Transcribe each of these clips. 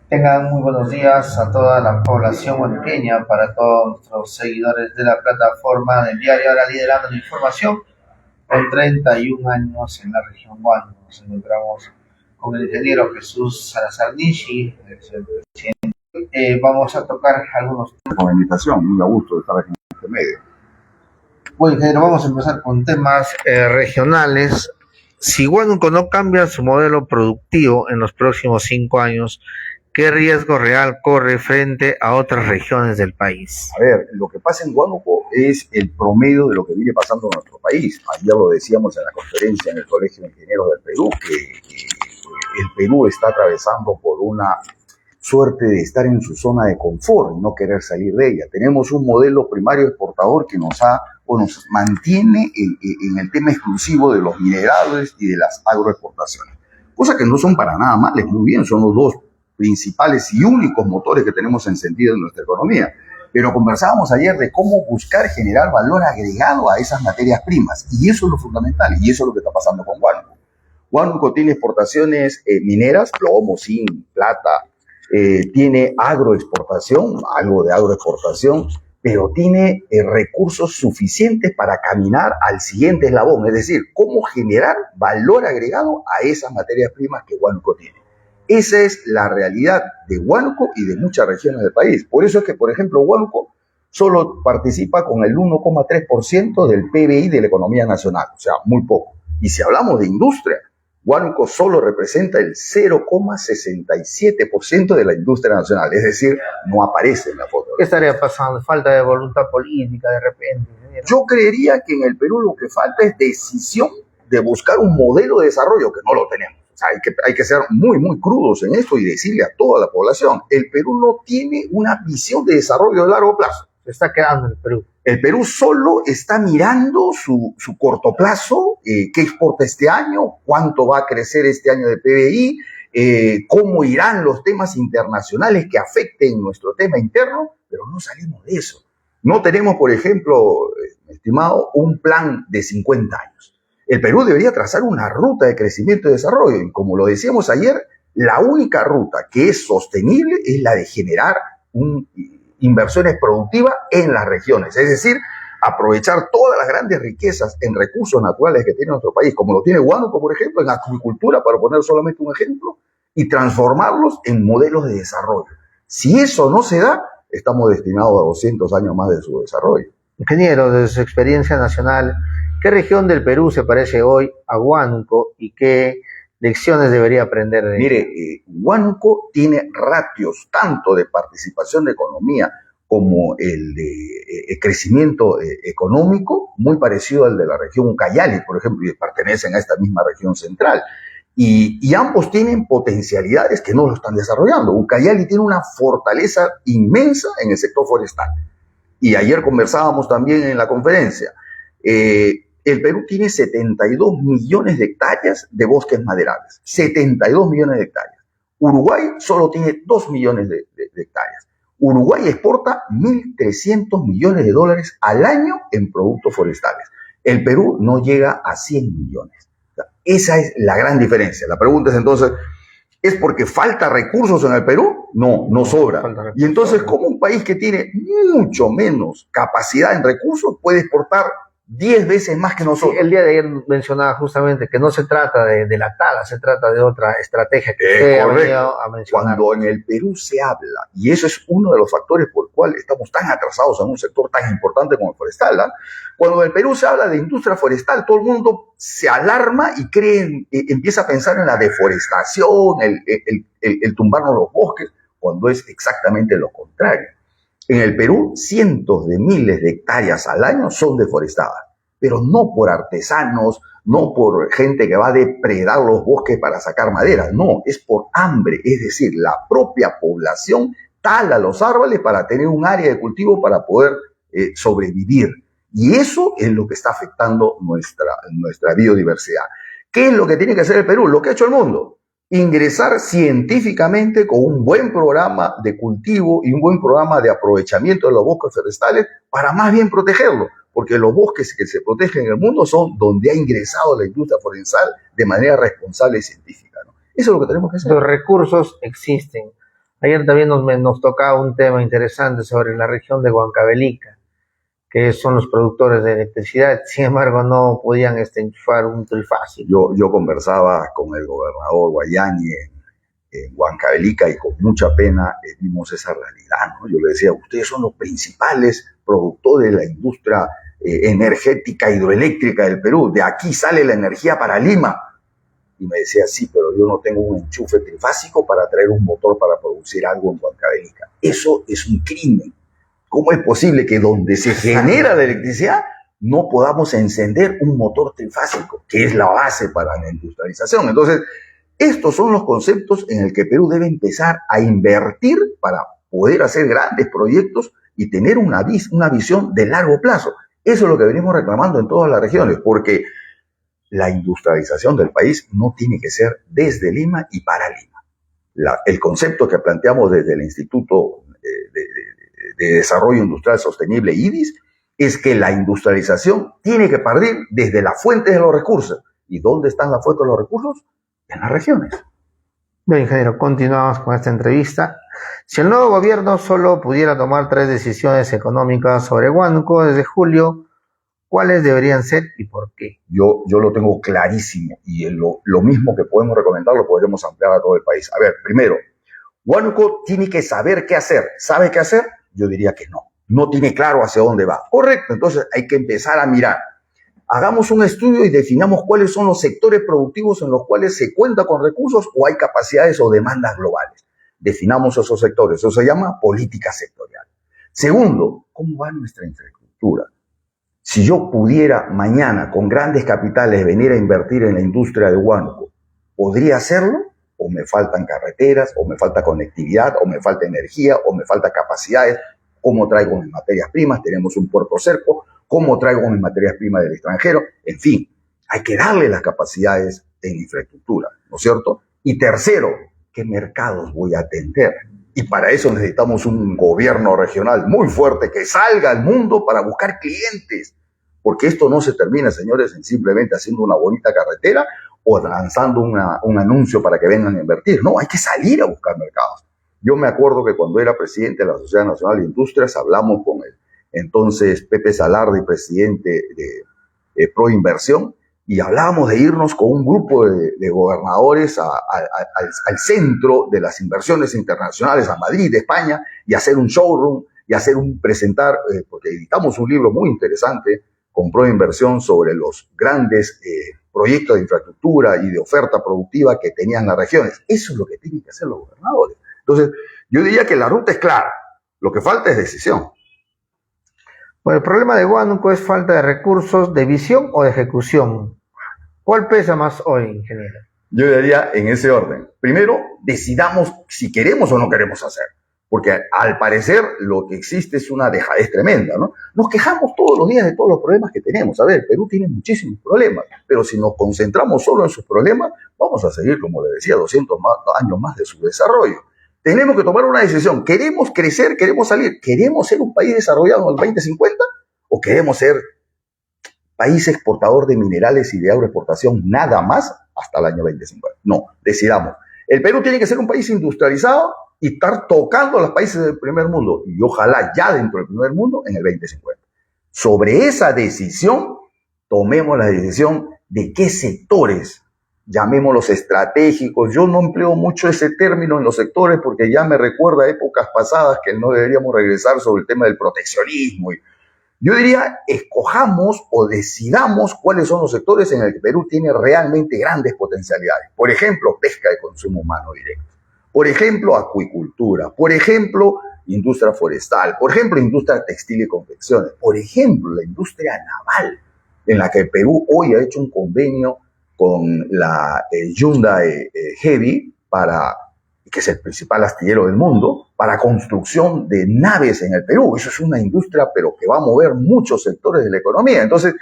Tengan muy buenos días a toda la población huanqueña, para todos nuestros seguidores de la plataforma del diario Ahora Liderando la Información. Con 31 años en la región Huánuco, nos encontramos con el ingeniero Jesús Salazar Nishi, el presidente. Vamos a tocar algunos temas. Con la invitación, muy a gusto de estar aquí en este medio. Bueno, ingeniero, vamos a empezar con temas regionales. Si Huánuco no cambia su modelo productivo en los próximos 5 años, ¿qué riesgo real corre frente a otras regiones del país? A ver, lo que pasa en Huánuco es el promedio de lo que viene pasando en nuestro país. Ayer lo decíamos en la conferencia en el Colegio de Ingenieros del Perú, que el Perú está atravesando por una suerte de estar en su zona de confort y no querer salir de ella. Tenemos un modelo primario exportador que nos mantiene en el tema exclusivo de los minerales y de las agroexportaciones, cosa que no son para nada males, muy bien, son los dos principales y únicos motores que tenemos encendidos en nuestra economía. Pero conversábamos ayer de cómo buscar generar valor agregado a esas materias primas, y eso es lo fundamental, y eso es lo que está pasando con Huánuco. Huánuco tiene exportaciones mineras, plomo, zinc, plata, tiene agroexportación, algo de agroexportación, pero tiene recursos suficientes para caminar al siguiente eslabón, es decir, cómo generar valor agregado a esas materias primas que Huánuco tiene. Esa es la realidad de Huánuco y de muchas regiones del país. Por eso es que, por ejemplo, Huánuco solo participa con el 1,3% del PBI de la economía nacional, o sea, muy poco. Y si hablamos de industria, Huánuco solo representa el 0,67% de la industria nacional, es decir, no aparece en la foto. ¿Qué estaría pasando? ¿Falta de voluntad política de repente? Yo creería que en el Perú lo que falta es decisión de buscar un modelo de desarrollo que no lo tenemos. O sea, hay que ser muy, muy crudos en esto y decirle a toda la población, el Perú no tiene una visión de desarrollo de largo plazo. Se está quedando el Perú. El Perú solo está mirando su corto plazo, qué exporta este año, cuánto va a crecer este año de PBI, cómo irán los temas internacionales que afecten nuestro tema interno, pero no salimos de eso. No tenemos, por ejemplo, estimado, un plan de 50 años. El Perú debería trazar una ruta de crecimiento y desarrollo, y como lo decíamos ayer, la única ruta que es sostenible es la de generar inversiones productivas en las regiones, es decir, aprovechar todas las grandes riquezas en recursos naturales que tiene nuestro país, como lo tiene Huánuco, por ejemplo, en acuicultura, para poner solamente un ejemplo, y transformarlos en modelos de desarrollo. Si eso no se da, estamos destinados a 200 años más de su desarrollo. Ingeniero, desde su experiencia nacional, ¿qué región del Perú se parece hoy a Huánuco y qué lecciones debería aprender de ella? Mire, Huánuco tiene ratios tanto de participación de economía como el de crecimiento económico muy parecido al de la región Ucayali, por ejemplo, y pertenecen a esta misma región central. Y ambos tienen potencialidades que no lo están desarrollando. Ucayali tiene una fortaleza inmensa en el sector forestal. Y ayer conversábamos también en la conferencia. El Perú tiene 72 millones de hectáreas de bosques maderables. 72 millones de hectáreas. Uruguay solo tiene 2 millones de hectáreas. Uruguay exporta 1.300 millones de dólares al año en productos forestales. El Perú no llega a 100 millones. O sea, esa es la gran diferencia. La pregunta es entonces, ¿es porque falta recursos en el Perú? No, no sobra. Y entonces, ¿cómo un país que tiene mucho menos capacidad en recursos puede exportar 10 veces más que nosotros? Sí, el día de ayer mencionaba justamente que no se trata de la tala, se trata de otra estrategia que usted ha venido a mencionar. Cuando en el Perú se habla, y eso es uno de los factores por el cual estamos tan atrasados en un sector tan importante como el forestal, cuando en el Perú se habla de industria forestal, todo el mundo se alarma y empieza a pensar en la deforestación, el tumbarnos los bosques, cuando es exactamente lo contrario. En el Perú, cientos de miles de hectáreas al año son deforestadas, pero no por artesanos, no por gente que va a depredar los bosques para sacar madera, no, es por hambre, es decir, la propia población tala los árboles para tener un área de cultivo para poder sobrevivir. Y eso es lo que está afectando nuestra biodiversidad. ¿Qué es lo que tiene que hacer el Perú? Lo que ha hecho el mundo. Ingresar científicamente con un buen programa de cultivo y un buen programa de aprovechamiento de los bosques forestales para más bien protegerlos, porque los bosques que se protegen en el mundo son donde ha ingresado la industria forestal de manera responsable y científica, ¿no? Eso es lo que tenemos que hacer. Los recursos existen. Ayer también nos tocaba un tema interesante sobre la región de Huancavelica, que son los productores de electricidad. Sin embargo, no podían enchufar un trifásico. Yo conversaba con el gobernador Guayani en Huancavelica y con mucha pena vimos esa realidad, ¿no? Yo le decía, ustedes son los principales productores de la industria energética hidroeléctrica del Perú, de aquí sale la energía para Lima. Y me decía, sí, pero yo no tengo un enchufe trifásico para traer un motor para producir algo en Huancavelica. Eso es un crimen. ¿Cómo es posible que donde se genera la electricidad no podamos encender un motor trifásico, que es la base para la industrialización? Entonces, estos son los conceptos en el que Perú debe empezar a invertir para poder hacer grandes proyectos y tener una visión de largo plazo. Eso es lo que venimos reclamando en todas las regiones, porque la industrialización del país no tiene que ser desde Lima y para Lima. El concepto que planteamos desde el Instituto de Desarrollo Industrial Sostenible, IDIS, es que la industrialización tiene que partir desde las fuentes de los recursos. ¿Y dónde están las fuentes de los recursos? En las regiones. Bien, ingeniero, continuamos con esta entrevista. Si el nuevo gobierno solo pudiera tomar 3 decisiones económicas sobre Huánuco desde julio, ¿cuáles deberían ser y por qué? Yo lo tengo clarísimo y lo mismo que podemos recomendar lo podremos ampliar a todo el país. A ver, primero, Huánuco tiene que saber qué hacer. ¿Sabe qué hacer? Yo diría que no. No tiene claro hacia dónde va. Correcto, entonces hay que empezar a mirar. Hagamos un estudio y definamos cuáles son los sectores productivos en los cuales se cuenta con recursos o hay capacidades o demandas globales. Definamos esos sectores. Eso se llama política sectorial. Segundo, ¿cómo va nuestra infraestructura? Si yo pudiera mañana con grandes capitales venir a invertir en la industria de Huánuco, ¿podría hacerlo? ¿O me faltan carreteras, o me falta conectividad, o me falta energía, o me falta capacidades? ¿Cómo traigo mis materias primas? Tenemos un puerto cerca. ¿Cómo traigo mis materias primas del extranjero? En fin, hay que darle las capacidades en infraestructura, ¿no es cierto? Y tercero, ¿qué mercados voy a atender? Y para eso necesitamos un gobierno regional muy fuerte que salga al mundo para buscar clientes. Porque esto no se termina, señores, en simplemente haciendo una bonita carretera o lanzando un anuncio para que vengan a invertir. No, hay que salir a buscar mercados. Yo me acuerdo que cuando era presidente de la Sociedad Nacional de Industrias, hablamos con el entonces Pepe Salardi, presidente de Proinversión, y hablábamos de irnos con un grupo de gobernadores al centro de las inversiones internacionales, a Madrid, España, y hacer un showroom, y presentar, porque editamos un libro muy interesante con Proinversión sobre los grandes proyectos de infraestructura y de oferta productiva que tenían las regiones. Eso es lo que tienen que hacer los gobernadores. Entonces, yo diría que la ruta es clara, lo que falta es decisión. Bueno, el problema de Huánuco es falta de recursos, de visión o de ejecución. ¿Cuál pesa más hoy, ingeniero? Yo diría en ese orden. Primero, decidamos si queremos o no queremos hacer. Porque al parecer lo que existe es una dejadez tremenda, ¿no? Nos quejamos todos los días de todos los problemas que tenemos. A ver, Perú tiene muchísimos problemas, pero si nos concentramos solo en sus problemas, vamos a seguir, como le decía, 200 años más de su desarrollo. Tenemos que tomar una decisión. ¿Queremos crecer? ¿Queremos salir? ¿Queremos ser un país desarrollado en el 2050? ¿O queremos ser país exportador de minerales y de agroexportación nada más hasta el año 2050? No, decidamos. El Perú tiene que ser un país industrializado y estar tocando a los países del primer mundo. Y ojalá ya dentro del primer mundo en el 2050. Sobre esa decisión, tomemos la decisión de qué sectores, llamémoslos estratégicos. Yo no empleo mucho ese término en los sectores porque ya me recuerda a épocas pasadas que no deberíamos regresar sobre el tema del proteccionismo. Yo diría, escojamos o decidamos cuáles son los sectores en los que Perú tiene realmente grandes potencialidades. Por ejemplo, pesca de consumo humano directo. Por ejemplo, acuicultura. Por ejemplo, industria forestal. Por ejemplo, industria textil y confecciones. Por ejemplo, la industria naval, en la que el Perú hoy ha hecho un convenio con la Hyundai Heavy, que es el principal astillero del mundo, para construcción de naves en el Perú. Eso es una industria, pero que va a mover muchos sectores de la economía. Entonces,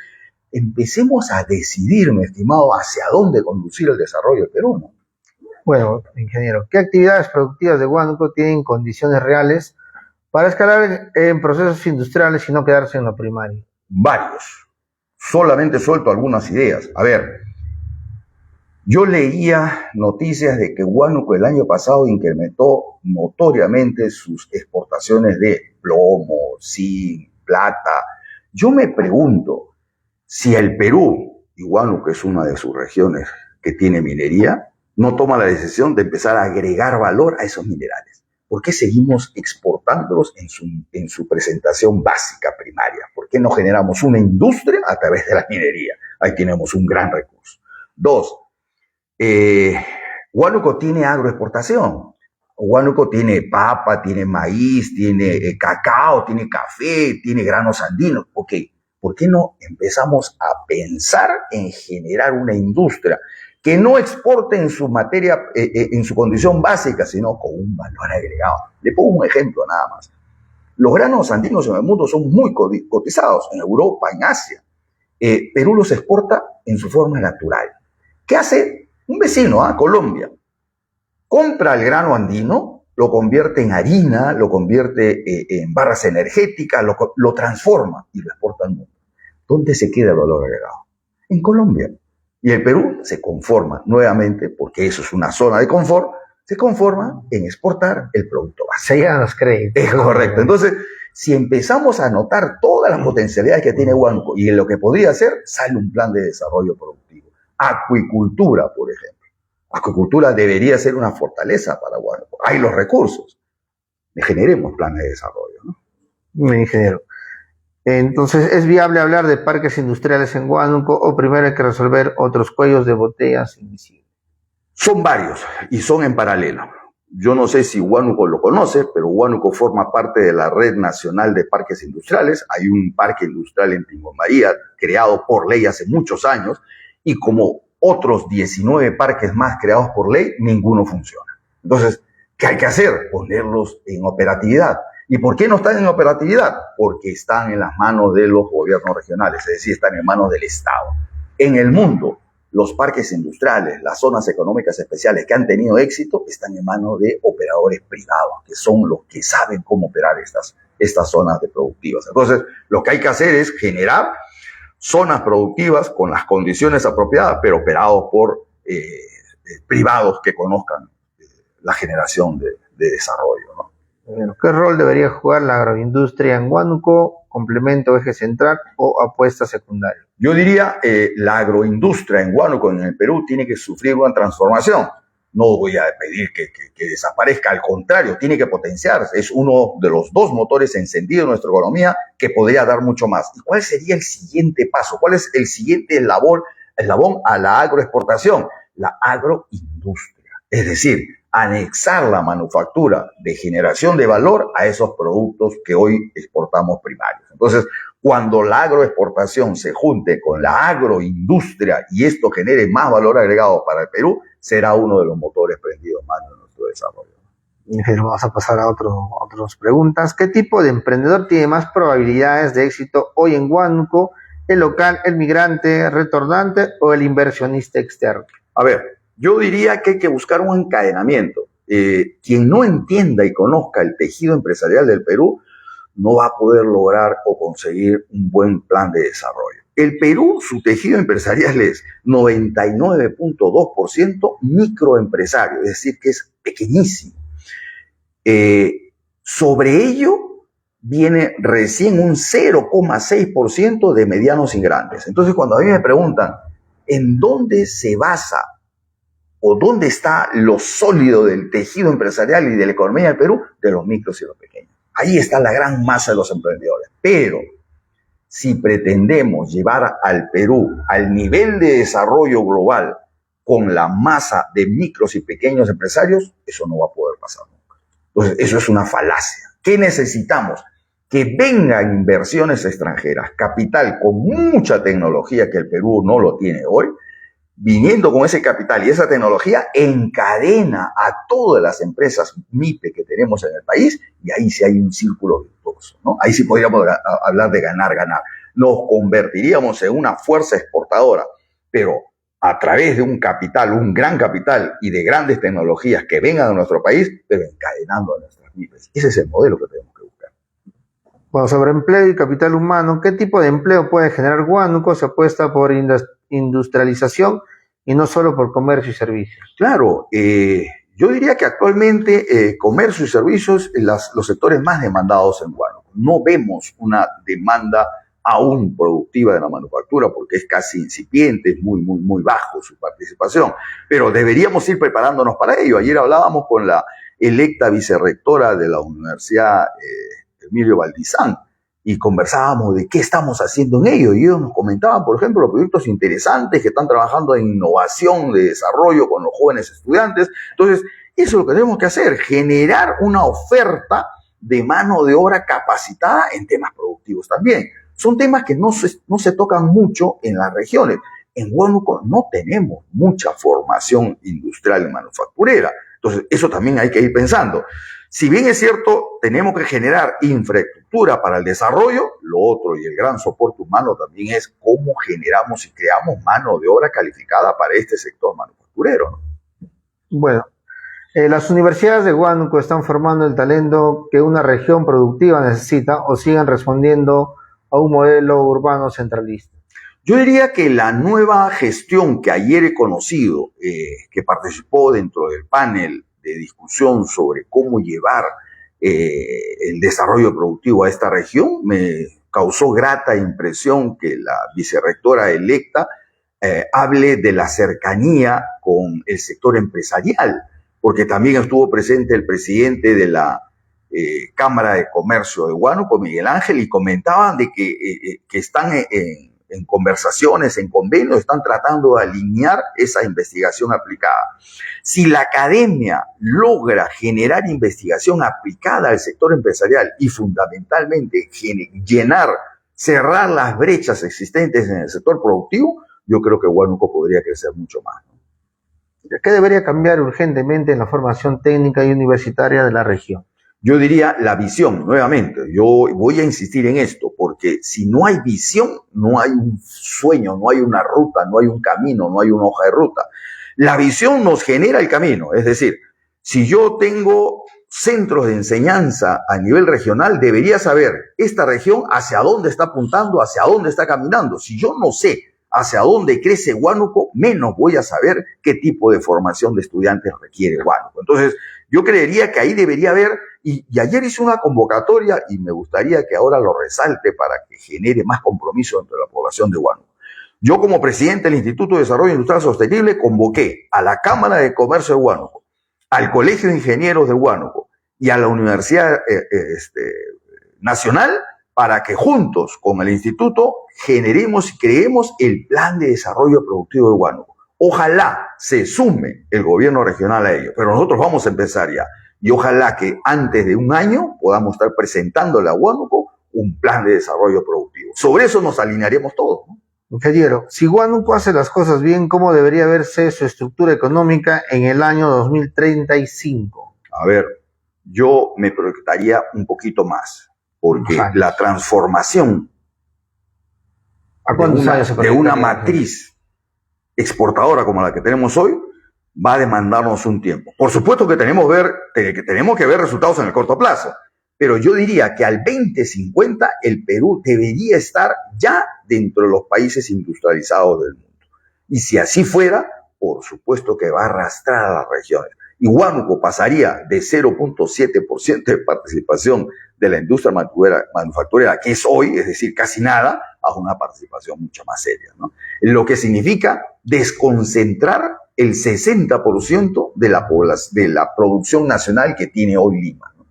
empecemos a decidir, mi estimado, hacia dónde conducir el desarrollo del Perú, ¿no? Bueno, ingeniero, ¿qué actividades productivas de Huánuco tienen condiciones reales para escalar en procesos industriales y no quedarse en lo primario? Varios. Solamente suelto algunas ideas. A ver, Yo leía noticias de que Huánuco el año pasado incrementó notoriamente sus exportaciones de plomo, zinc, plata. Yo me pregunto si el Perú, y Huánuco es una de sus regiones que tiene minería, no toma la decisión de empezar a agregar valor a esos minerales. ¿Por qué seguimos exportándolos en su presentación básica primaria? ¿Por qué no generamos una industria a través de la minería? Ahí tenemos un gran recurso. Dos, Huánuco tiene agroexportación. Huánuco tiene papa, tiene maíz, tiene cacao, tiene café, tiene granos andinos. Ok, ¿por qué no empezamos a pensar en generar una industria que no exporte en su materia, en su condición básica, sino con un valor agregado? Le pongo un ejemplo nada más. Los granos andinos en el mundo son muy cotizados, en Europa, en Asia. Perú los exporta en su forma natural. ¿Qué hace un vecino, Colombia? Compra el grano andino, lo convierte en harina, lo convierte en barras energéticas, lo transforma y lo exporta al mundo. ¿Dónde se queda el valor agregado? En Colombia. Y el Perú se conforma nuevamente, porque eso es una zona de confort, se conforma en exportar el producto básico. Se llegan los créditos. Es correcto. Entonces, si empezamos a notar todas las potencialidades que tiene Huánuco y en lo que podría hacer, sale un plan de desarrollo productivo. Acuicultura, por ejemplo. Acuicultura debería ser una fortaleza para Huánuco. Hay los recursos. Generemos planes de desarrollo, ¿no? Mi ingeniero. Entonces, ¿es viable hablar de parques industriales en Huánuco o primero hay que resolver otros cuellos de botellas invisibles? Son varios y son en paralelo. Yo no sé si Huánuco lo conoce, pero Huánuco forma parte de la Red Nacional de Parques Industriales. Hay un parque industrial en Tingo María, creado por ley hace muchos años, y como otros 19 parques más creados por ley, ninguno funciona. Entonces, ¿qué hay que hacer? Ponerlos en operatividad. ¿Y por qué no están en operatividad? Porque están en las manos de los gobiernos regionales, es decir, están en manos del Estado. En el mundo, los parques industriales, las zonas económicas especiales que han tenido éxito, están en manos de operadores privados, que son los que saben cómo operar estas zonas de productivas. Entonces, lo que hay que hacer es generar zonas productivas con las condiciones apropiadas, pero operados por privados que conozcan la generación de desarrollo, ¿no? Bueno, ¿qué rol debería jugar la agroindustria en Huánuco? ¿Complemento, eje central o apuesta secundaria? Yo diría, la agroindustria en Huánuco, en el Perú, tiene que sufrir una transformación. No voy a pedir que desaparezca, al contrario, tiene que potenciarse. Es uno de los dos motores encendidos de nuestra economía que podría dar mucho más. ¿Y cuál sería el siguiente paso? ¿Cuál es el siguiente eslabón a la agroexportación? La agroindustria. Es decir, anexar la manufactura de generación de valor a esos productos que hoy exportamos primarios. Entonces, cuando la agroexportación se junte con la agroindustria y esto genere más valor agregado para el Perú, será uno de los motores prendidos más de nuestro desarrollo. Pero vamos a pasar a otras preguntas. ¿Qué tipo de emprendedor tiene más probabilidades de éxito hoy en Huánuco? ¿El local, el migrante, retornante o el inversionista externo? A ver, yo diría que hay que buscar un encadenamiento. Quien no entienda y conozca el tejido empresarial del Perú no va a poder lograr o conseguir un buen plan de desarrollo. El Perú, su tejido empresarial es 99.2% microempresario, es decir, que es pequeñísimo. Sobre ello viene recién un 0,6% de medianos y grandes. Entonces, cuando a mí me preguntan, ¿en dónde se basa o dónde está lo sólido del tejido empresarial y de la economía del Perú? De los micros y los pequeños. Ahí está la gran masa de los emprendedores. Pero si pretendemos llevar al Perú al nivel de desarrollo global con la masa de micros y pequeños empresarios, eso no va a poder pasar nunca. Entonces, eso es una falacia. ¿Qué necesitamos? Que vengan inversiones extranjeras, capital con mucha tecnología que el Perú no lo tiene hoy, viniendo con ese capital y esa tecnología, encadena a todas las empresas MIPE que tenemos en el país, y ahí sí hay un círculo virtuoso, ¿no? Ahí sí podríamos hablar de ganar. Nos convertiríamos en una fuerza exportadora, pero a través de un capital, un gran capital y de grandes tecnologías que vengan a nuestro país, pero encadenando a nuestras MIPES. Ese es el modelo que tenemos que buscar. Bueno, sobre empleo y capital humano, ¿qué tipo de empleo puede generar Huánuco? Se apuesta por industrialización, y no solo por comercio y servicios. Claro, yo diría que actualmente comercio y servicios los sectores más demandados en Huánuco. No vemos una demanda aún productiva de la manufactura porque es casi incipiente, es muy bajo su participación, pero deberíamos ir preparándonos para ello. Ayer hablábamos con la electa vicerrectora de la Universidad Emilio Valdizán y conversábamos de qué estamos haciendo en ello, y ellos nos comentaban, por ejemplo, los proyectos interesantes que están trabajando en innovación, de desarrollo con los jóvenes estudiantes. Entonces, eso es lo que tenemos que hacer, generar una oferta de mano de obra capacitada en temas productivos también. Son temas que no se tocan mucho en las regiones. En Huánuco no tenemos mucha formación industrial y manufacturera. Entonces, eso también hay que ir pensando. Si bien es cierto, tenemos que generar infraestructura para el desarrollo, lo otro y el gran soporte humano también es cómo generamos y creamos mano de obra calificada para este sector manufacturero, ¿no? Bueno, las universidades de Huánuco están formando el talento que una región productiva necesita, o siguen respondiendo a un modelo urbano centralista. Yo diría que la nueva gestión que ayer he conocido, que participó dentro del panel de discusión sobre cómo llevar el desarrollo productivo a esta región, me causó grata impresión que la vicerrectora electa hable de la cercanía con el sector empresarial, porque también estuvo presente el presidente de la Cámara de Comercio de Huánuco, Miguel Ángel, y comentaban de que están en conversaciones, en convenios, están tratando de alinear esa investigación aplicada. Si la academia logra generar investigación aplicada al sector empresarial y fundamentalmente cerrar las brechas existentes en el sector productivo, yo creo que Huánuco podría crecer mucho más, ¿no? ¿Qué debería cambiar urgentemente en la formación técnica y universitaria de la región? Yo diría la visión, nuevamente. Yo voy a insistir en esto, porque si no hay visión, no hay un sueño, no hay una ruta, no hay un camino, no hay una hoja de ruta. La visión nos genera el camino, es decir, si yo tengo centros de enseñanza a nivel regional, debería saber esta región hacia dónde está apuntando, hacia dónde está caminando. Si yo no sé hacia dónde crece Huánuco, menos voy a saber qué tipo de formación de estudiantes requiere Huánuco. Entonces, yo creería que ahí debería haber, y ayer hice una convocatoria y me gustaría que ahora lo resalte para que genere más compromiso entre la población de Huánuco. Yo, como presidente del Instituto de Desarrollo Industrial Sostenible, convoqué a la Cámara de Comercio de Huánuco, al Colegio de Ingenieros de Huánuco y a la Universidad Nacional para que juntos con el instituto generemos y creemos el plan de desarrollo productivo de Huánuco. Ojalá se sume el gobierno regional a ello, pero nosotros vamos a empezar ya. Y ojalá que antes de un año podamos estar presentándole a Huánuco un plan de desarrollo productivo. Sobre eso nos alinearemos todos, ¿no? Ingeniero, si Huánuco hace las cosas bien, ¿cómo debería verse su estructura económica en el año 2035? A ver, yo me proyectaría un poquito más, porque la transformación de una matriz exportadora como la que tenemos hoy va a demandarnos un tiempo. Por supuesto que tenemos que ver resultados en el corto plazo, pero yo diría que al 2050 el Perú debería estar ya dentro de los países industrializados del mundo. Y si así fuera, por supuesto que va a arrastrar a las regiones. Y Huánuco pasaría de 0.7% de participación de la industria manufacturera, que es hoy, es decir, casi nada, a una participación mucho más seria, ¿no? Lo que significa desconcentrar el 60% de la producción nacional que tiene hoy Lima, ¿no?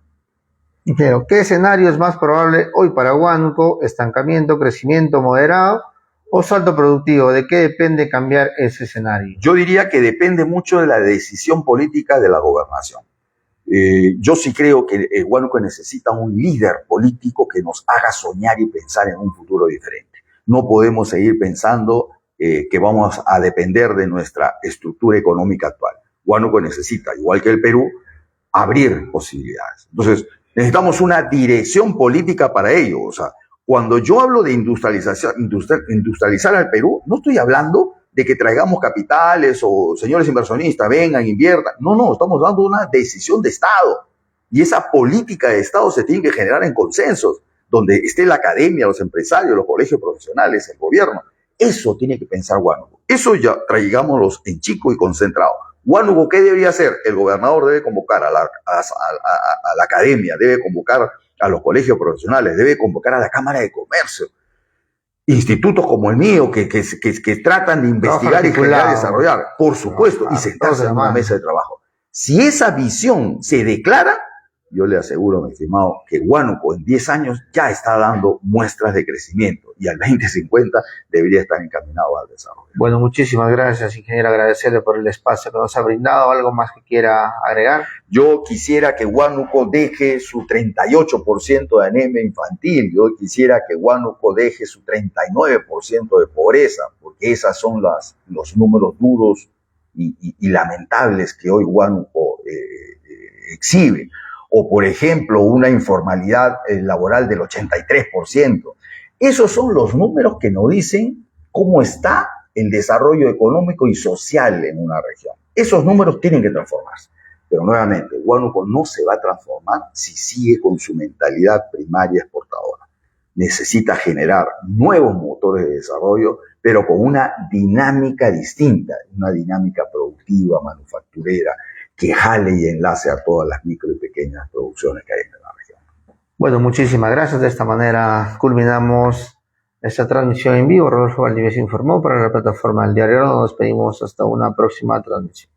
Pero, ¿qué escenario es más probable hoy para Huánuco? ¿Estancamiento, crecimiento moderado o salto productivo? ¿De qué depende cambiar ese escenario? Yo diría que depende mucho de la decisión política de la gobernación. Yo sí creo que Huánuco necesita un líder político que nos haga soñar y pensar en un futuro diferente. No podemos seguir pensando que vamos a depender de nuestra estructura económica actual. Huánuco necesita, igual que el Perú, abrir posibilidades. Entonces, necesitamos una dirección política para ello. O sea, cuando yo hablo de industrializar al Perú, no estoy hablando de que traigamos capitales o señores inversionistas vengan, inviertan. No, estamos dando una decisión de Estado. Y esa política de Estado se tiene que generar en consensos, donde esté la academia, los empresarios, los colegios profesionales, el gobierno. Eso tiene que pensar Huánuco. Eso ya traigámoslos en chico y concentrado. Huánuco, ¿qué debería hacer? El gobernador debe convocar a la academia, debe convocar a los colegios profesionales, debe convocar a la Cámara de Comercio, institutos como el mío que tratan de investigar y generar y desarrollar, por supuesto, y sentarse en una mesa de trabajo. Si esa visión se declara, yo le aseguro, mi estimado, que Huánuco en 10 años ya está dando muestras de crecimiento y al 2050 debería estar encaminado al desarrollo. Bueno, muchísimas gracias, ingeniero. Agradecerle por el espacio que nos ha brindado. ¿Algo más que quiera agregar? Yo quisiera que Huánuco deje su 38% de anemia infantil. Yo quisiera que Huánuco deje su 39% de pobreza, porque esos son los números duros y lamentables que hoy Huánuco exhibe. O, por ejemplo, una informalidad laboral del 83%. Esos son los números que nos dicen cómo está el desarrollo económico y social en una región. Esos números tienen que transformarse. Pero nuevamente, Huánuco no se va a transformar si sigue con su mentalidad primaria exportadora. Necesita generar nuevos motores de desarrollo, pero con una dinámica distinta, una dinámica productiva, manufacturera, que jale y enlace a todas las micro y pequeñas producciones que hay en la región. Bueno, muchísimas gracias. De esta manera culminamos esta transmisión en vivo. Rodolfo Valdivieso informó para la plataforma del Diario. Nos despedimos hasta una próxima transmisión.